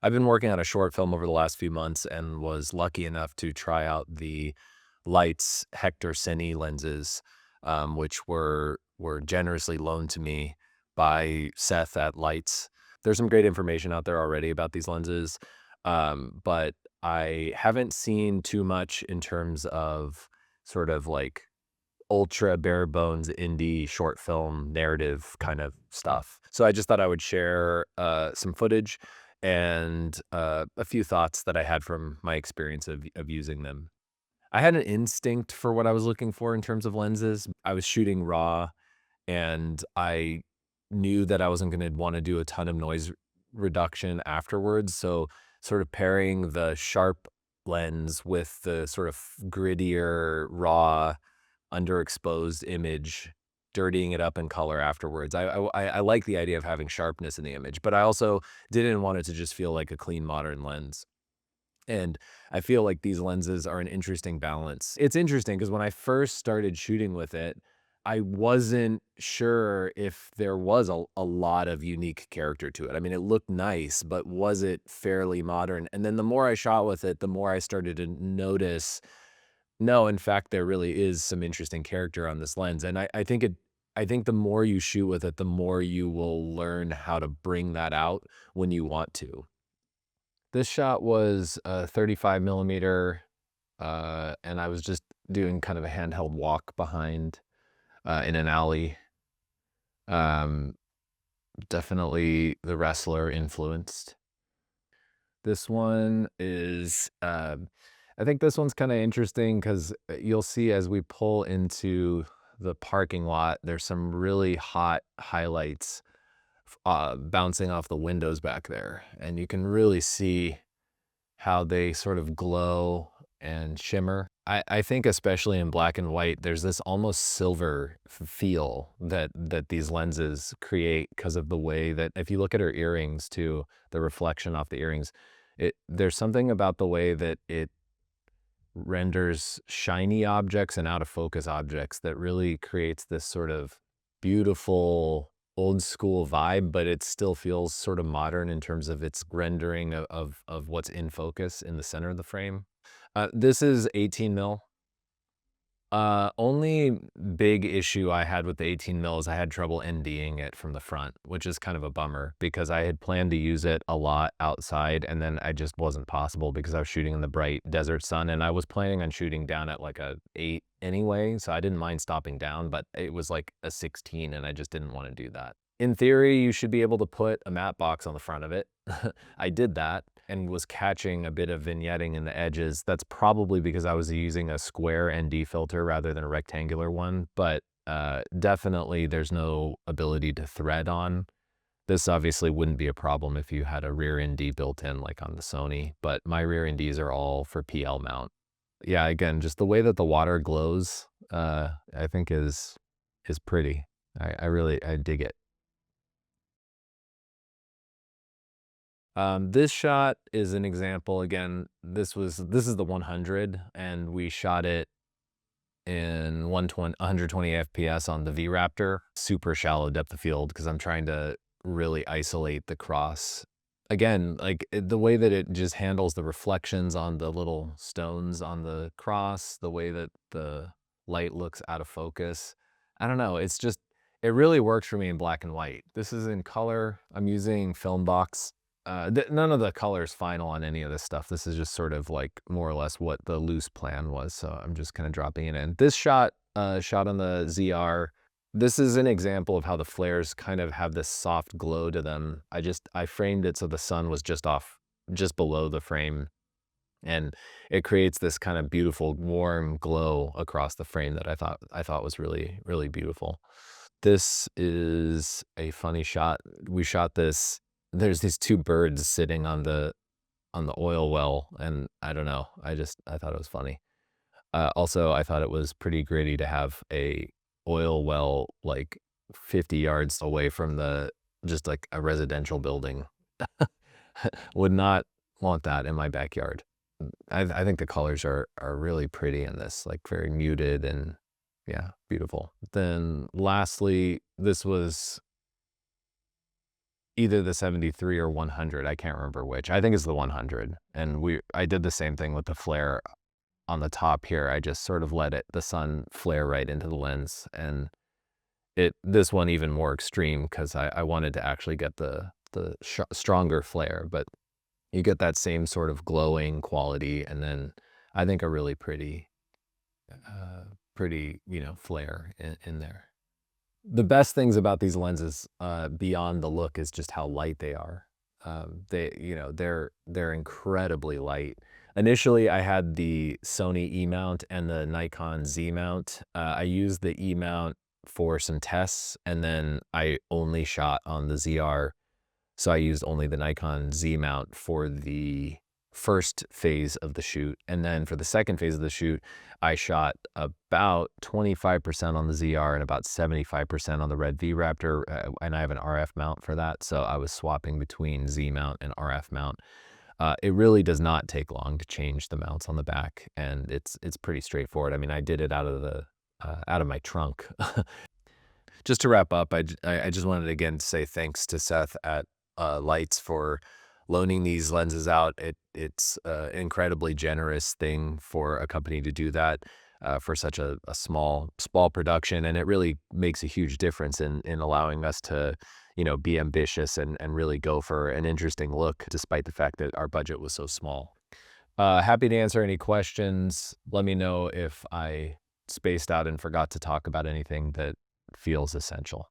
I've been working on a short film over the last few months and was lucky enough to try out the Leitz HEKTOR Cine lenses, which were generously loaned to me by Seth at Leitz. There's some great information out there already about these lenses, but I haven't seen too much in terms of sort of like ultra bare bones indie short film narrative kind of stuff. So I just thought I would share some footage and a few thoughts that I had from my experience of using them. I had an instinct for what I was looking for in terms of lenses. I was shooting raw and I knew that I wasn't going to want to do a ton of noise reduction afterwards. So, sort of pairing the sharp lens with the sort of grittier, raw, underexposed image, dirtying it up in color afterwards. I like the idea of having sharpness in the image, but I also didn't want it to just feel like a clean modern lens. And I feel like these lenses are an interesting balance. It's interesting because when I first started shooting with it, I wasn't sure if there was a lot of unique character to it. I mean, it looked nice, but was it fairly modern? And then the more I shot with it, the more I started to notice, no, in fact, there really is some interesting character on this lens. And I think the more you shoot with it, the more you will learn how to bring that out when you want to. This shot was a 35 millimeter, and I was just doing kind of a handheld walk behind in an alley. Um, Definitely the wrestler influenced. This one is, I think this one's kind of interesting because you'll see as we pull into the parking lot, there's some really hot highlights bouncing off the windows back there. And you can really see how they sort of glow and shimmer. I think especially in black and white, there's this almost silver feel that these lenses create because of the way that if you look at her earrings too, the reflection off the earrings, there's something about the way that it renders shiny objects and out of focus objects that really creates this sort of beautiful old school vibe, but it still feels sort of modern in terms of its rendering of what's in focus in the center of the frame. This is 18 mil. Only big issue I had with the 18 mil is I had trouble NDing it from the front, which is kind of a bummer because I had planned to use it a lot outside and then I just wasn't possible because I was shooting in the bright desert sun and I was planning on shooting down at like a 8 anyway, so I didn't mind stopping down, but it was like a 16 and I just didn't want to do that. In theory, you should be able to put a matte box on the front of it. I did that and was catching a bit of vignetting in the edges. That's probably because I was using a square ND filter rather than a rectangular one, but definitely there's no ability to thread on. This obviously wouldn't be a problem if you had a rear ND built in like on the Sony, but my rear NDs are all for PL mount. Yeah, again, just the way that the water glows, I think is pretty. I really I dig it. This shot is an example. Again, this is the 100, and we shot it in 120 FPS on the V-Raptor. Super shallow depth of field because I'm trying to really isolate the cross. Again, like the way that it just handles the reflections on the little stones on the cross, the way that the light looks out of focus. I don't know. It's just it really works for me in black and white. This is in color. I'm using film box. None of the color is final on any of this stuff. This is just sort of like more or less what the loose plan was. So I'm just kind of dropping it in. This shot, shot on the ZR, this is an example of how the flares kind of have this soft glow to them. I framed it so the sun was just below the frame. And it creates this kind of beautiful warm glow across the frame that I thought was really, really beautiful. This is a funny shot. We shot this. There's these two birds sitting on the oil well, and I don't know. I thought it was funny. Also, I thought it was pretty gritty to have a oil well like 50 yards away from the just like a residential building. Would not want that in my backyard. I think the colors are really pretty in this, like very muted and yeah, beautiful. Then lastly, this was either the 73 or 100. I can't remember which. I think it's the 100. And I did the same thing with the flare on the top here. I just sort of let the sun flare right into the lens, and this one even more extreme because I wanted to actually get the stronger flare, but you get that same sort of glowing quality, and then I think a really pretty, flare in there. The best things about these lenses, beyond the look, is just how light they are. They're incredibly light. Initially, I had the Sony E mount and the Nikon Z mount. I used the E mount for some tests, and then I only shot on the ZR. So I used only the Nikon Z mount for the first phase of the shoot. And then for the second phase of the shoot, I shot about 25% on the ZR and about 75% on the red V-Raptor. And I have an RF mount for that. So I was swapping between Z mount and RF mount. It really does not take long to change the mounts on the back, and it's pretty straightforward. I mean, I did it out of my trunk. Just to wrap up, I just wanted again to say thanks to Seth at Leitz for loaning these lenses out. It's an incredibly generous thing for a company to do that for such a small production, and it really makes a huge difference in allowing us to be ambitious and really go for an interesting look, despite the fact that our budget was so small. Happy to answer any questions. Let me know if I spaced out and forgot to talk about anything that feels essential.